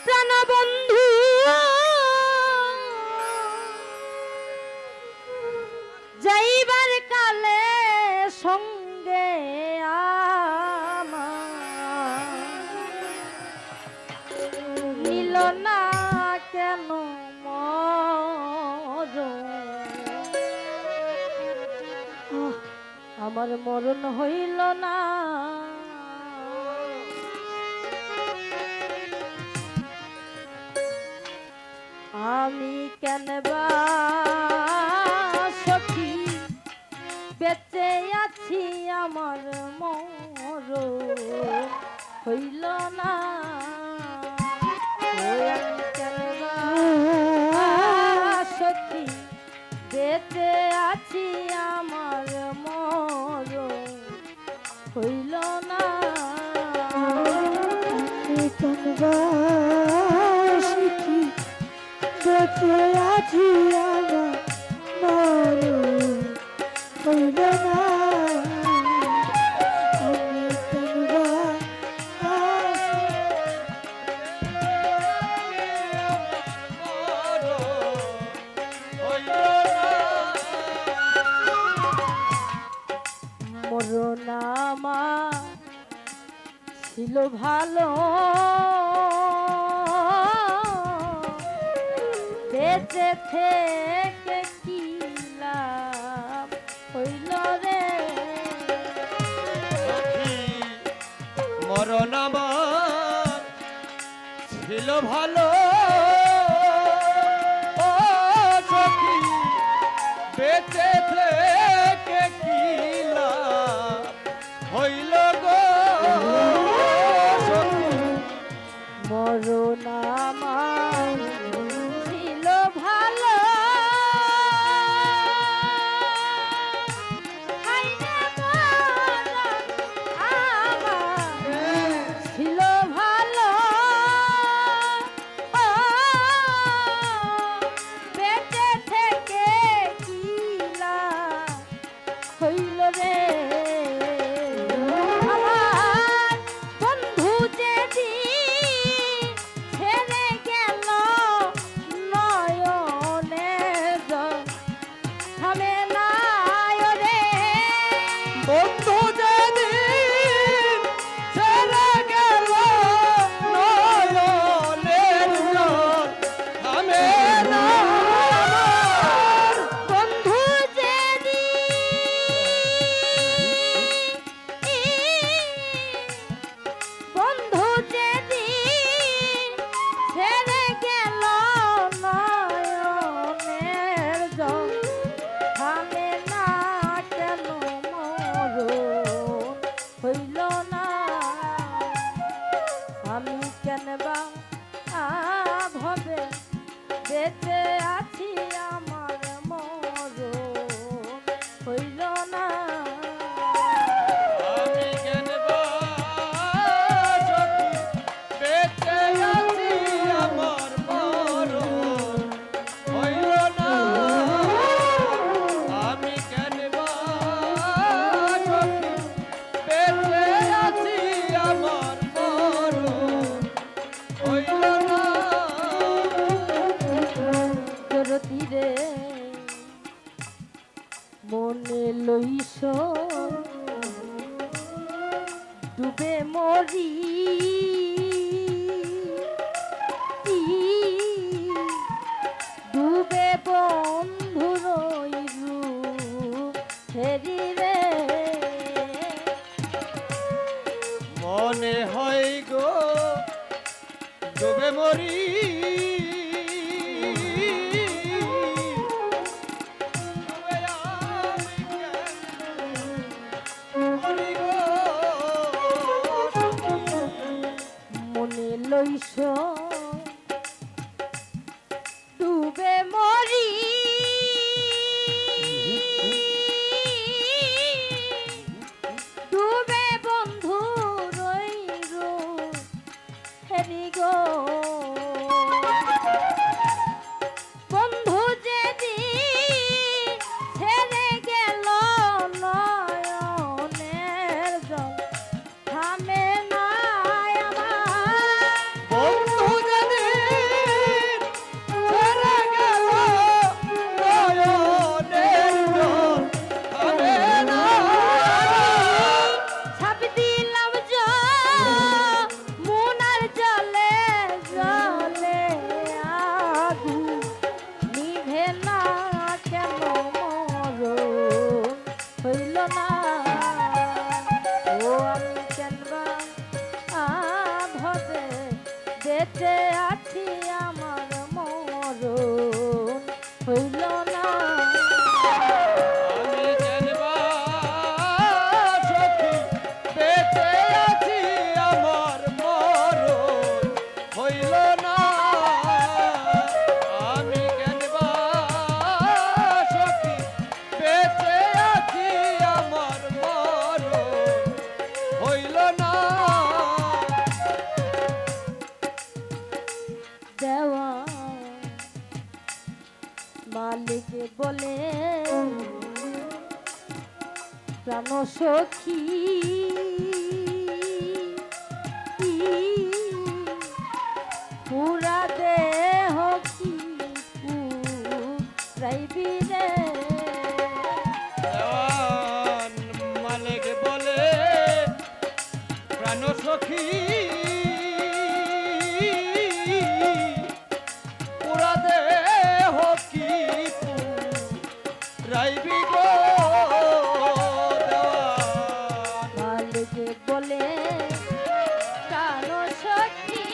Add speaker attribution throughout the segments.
Speaker 1: প্রাণবন্ধু যাইবার কালে সঙ্গে নিল না কেন আমার মরণ হইল না। আমি কেন বা সখী বেঁচে আছি আমার মরণ হইল না। আমি কেন বা সখী বেঁচে আছি আমার মরণ হইল না। আমি কেন বা সখী বেঁচে আছি আমার মরণ হইল না। আমি কেন বা মরণ আমার ছিল ভালো বেঁচে থেকে কি লাভ হইল রে।
Speaker 2: মরণ আমার ছিল ভালো ও সখী বেঁচে থেকে কি লাভ হইল গো সখী।
Speaker 1: মরণ আমার ছিল ভালো ছিল ভালো বেঁচে থেকে কি লাভ হইল রে। আমার বন্ধু যেদিন ছেড়ে গেল নয়নে জল থামে না রে।
Speaker 2: বন্ধু যেদিন ছেড়ে গেল নয়নের জল থামে না।
Speaker 1: বন্ধু যেদিন বন্ধু যেদিন ছেড়ে গেল নয়নের জল থামে না কেন মরণ হইল না। আমি কেন বা ভবে বেঁচে আছি আমার মরণ হইল না।
Speaker 2: আমি কেন বা সখী বেঁচে আছি আমার মরণ হইল না। আমি কেন বা সখী বেঁচে আছি আমার মরণ হইল না।
Speaker 1: তোর তীরে মনে লইস ডুবে মরি ডুবে বন্ধু রইলু ফেরি রে।
Speaker 2: মনে হয় গো ডুবে মরি ডুবে আমি কেন মরি গো সখী।
Speaker 1: মনে লইস ডুবে মরি ডুবে বন্ধু রইল হেরি গো। বন্ধু যেদিন ছেড়ে গেল নয়নের জল থামে না আমার।
Speaker 2: বন্ধু যদি
Speaker 1: বেঁচে আছি আমার মরণ হইল না।
Speaker 2: আমি জানবা সখী বেঁচে আছি আমার মরণ হইল না। আমি জানবা সখী বেঁচে আছি আমার মরণ হইল না।
Speaker 1: দেওয়া মালিক বলে প্রাণ সখী পুরা দেহ কি পুরাইবি রে।
Speaker 2: দেওয়ান মালিক বলে প্রাণ সখী পুরা দেহ কি রাইবি গো। দেওয়ান
Speaker 1: মালিক বলে প্রাণ সখী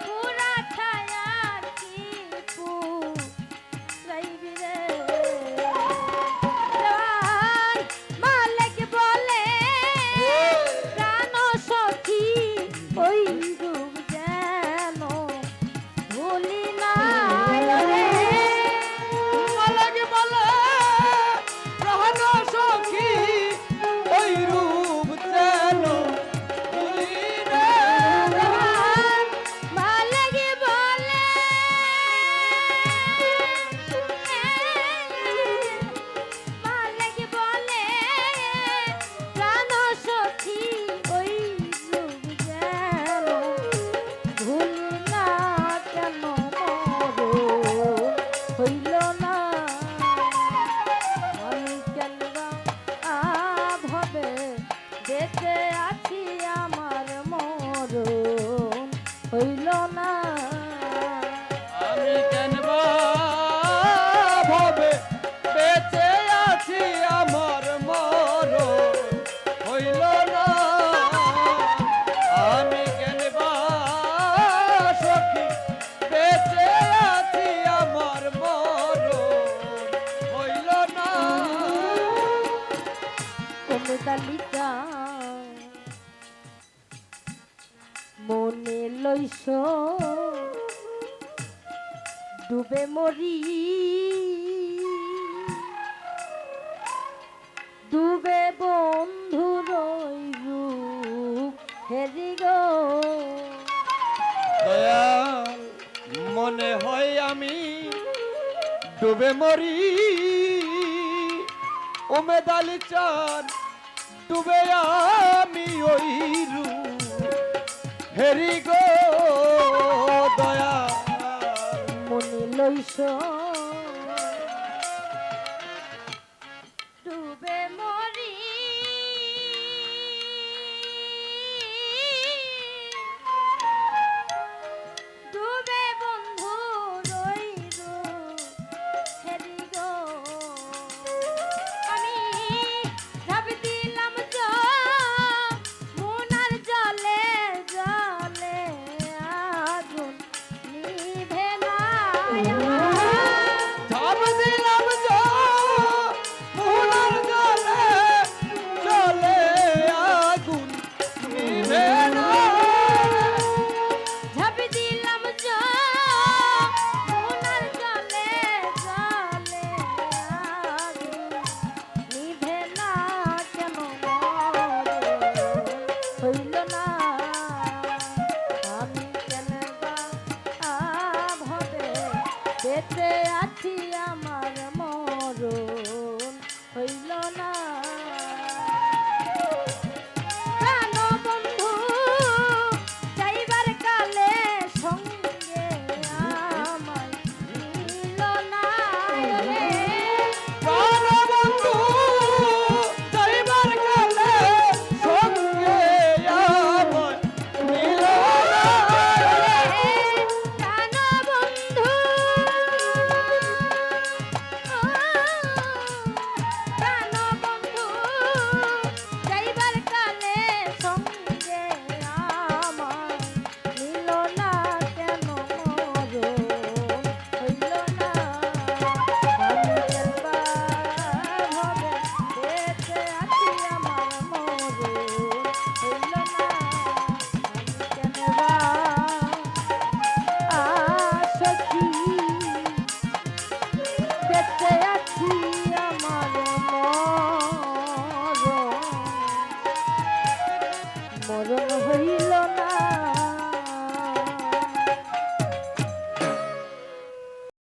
Speaker 1: পুরা ছায়ার কি পুরাইবি রে। দেওয়ান মালিক বলে প্রাণ সখী ওই রূপ যেন ভুলি না রে।
Speaker 2: মালিক বলে প্রাণ সখী ওই রূপ যেন ভুলি রে।
Speaker 1: মালিক বলে প্রাণ সখী ওই রূপ যেন ভুল না কেন মরণ হইল না। আমি কেন ভাবে বেঁচে আছি আমার মরণ হইল না।
Speaker 2: আমি কেনবা ভাবে বেঁচে আছি আমার মরণ হইল না। আমি কেনবা সখী বেঁচে আছি আমার মরণ হইল না।
Speaker 1: কমে তালিকা মনে লইস ডুবে মরি ডুবে বন্ধু রূপ হেরি গো।
Speaker 2: দয়াল মনে হয় আমি ডুবে মরি। উমেদ আলী চান ডুবে আমি ওই হেরি গো। দয়াল
Speaker 1: মনে লইস ডুবে মরি ডুবে বন্ধু রইল হেরি গো। আমি ঝাঁপ দিলাম মোনার জলে জলে মরণ হইল না